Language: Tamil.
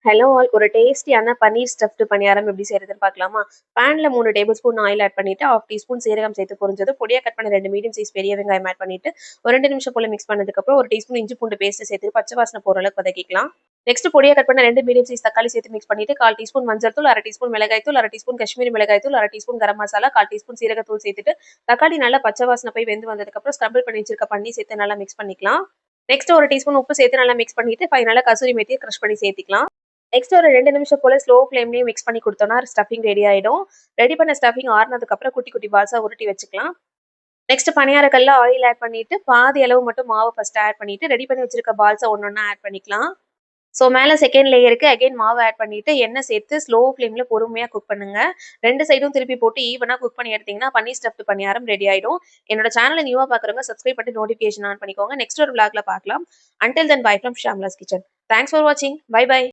ஹலோ ஆல் ஒரு டேஸ்டியான பன்னீர் ஸ்டஃப்டு பணியாரம் எப்படி செய்யறதுன்னு பார்க்கலாமா? பேன்ல 3 டேபிள் ஸ்பூன் ஆயில் ஆட் பண்ணிட்டு 1/2 டீஸ்பூன் சீரகம் சேர்த்து பொரிஞ்சது பொடியா கட் பண்ண 2 மீடியம் சைஸ் பெரிய வெங்காயம் ஆட் பண்ணிட்டு ஒரு 2 நிமிஷம் போல மிக்ஸ் பண்ணதுக்கப்புறம் 1 டீஸ்பூன் இஞ்சி பூண்டு பேஸ்ட் சேர்த்து பச்சை வாசனை போற அளவுக்கு வதக்கிக்கலாம். நெக்ஸ்ட் பொடியா கட் பண்ண 2 மீடியம் சைஸ் தக்காளி சேர்த்து மிக்ஸ் பண்ணிட்டு 1/4 டீஸ்பூன் மஞ்சள் தூள், 1/2 டீஸ்பூன் மிளகாய் தூள், 1/2 டீஸ்பூன் காஷ்மீரி மிளகாய் தூள், 1/2 டீஸ்பூன் கரம் மசாலா, 1/4 டீஸ்பூன் சீரகத்தூள் சேர்த்துட்டு தக்காளி நல்லா பச்சை வாசனை போய் வெந்து வந்ததுக்கப்புறம் ஸ்க்ரம்பிள் பண்ணி வச்சிருக்க பன்னீர் சேர்த்து நல்லா மிக்ஸ் பண்ணிக்கலாம். நெக்ஸ்ட் ஒரு டீஸ்பூன் உப்பு சேர்த்து நல்லா மிக்ஸ் பண்ணிட்டு ஃபைனலா கசூரி மேத்தியை கிரஷ் பண்ணி சேர்த்துக்கலாம். நெக்ஸ்ட் ஒரு 2 நிமிஷம் போல ஸ்லோ ஃப்ளேம்லயே மிக்ஸ் பண்ணி குடுத்தோம்னா ஸ்டஃபிங் ரெடி ஆயிடும். ரெடி பண்ண ஸ்டஃபிங் ஆறுனதுக்கு அப்புறம் குட்டி குட்டி பால்ஸா உருட்டி வச்சுக்கலாம். நெக்ஸ்ட் பணியார கல்ல ஆயில் ஆட் பண்ணிட்டு பாதி அளவு மட்டும் மாவு ஃபர்ஸ்ட் ஆட் பண்ணிட்டு ரெடி பண்ணி வச்சிருக்க பால்ஸ ஒண்ணொண்ணா ஆட் பண்ணிக்கலாம். ஸோ மேல செகண்ட் லேயருக்கு அகைன் மாவு ஆட் பண்ணிட்டு எண்ணெய் சேர்த்து ஸ்லோ ஃப்ளேம்ல பொறுமையா குக் பண்ணுங்க. 2 சைடும் திருப்பி போட்டு ஈவனா குக் பண்ணி எடுத்தீங்கன்னா பன்னீர் ஸ்டஃப்டு பணியாரம் ரெடி ஆயிடும். என்னோட சேனலை நியூவா பார்க்குறவங்க சப்ஸ்கிரைப் பண்ணி நோட்டிஃபிகேஷன் ஆன் பண்ணிக்கோங்க. நெக்ஸ்ட் ஒரு vlogல பார்க்கலாம். Until then bye from Shamla's kitchen. Thanks for வாட்சிங். Bye by.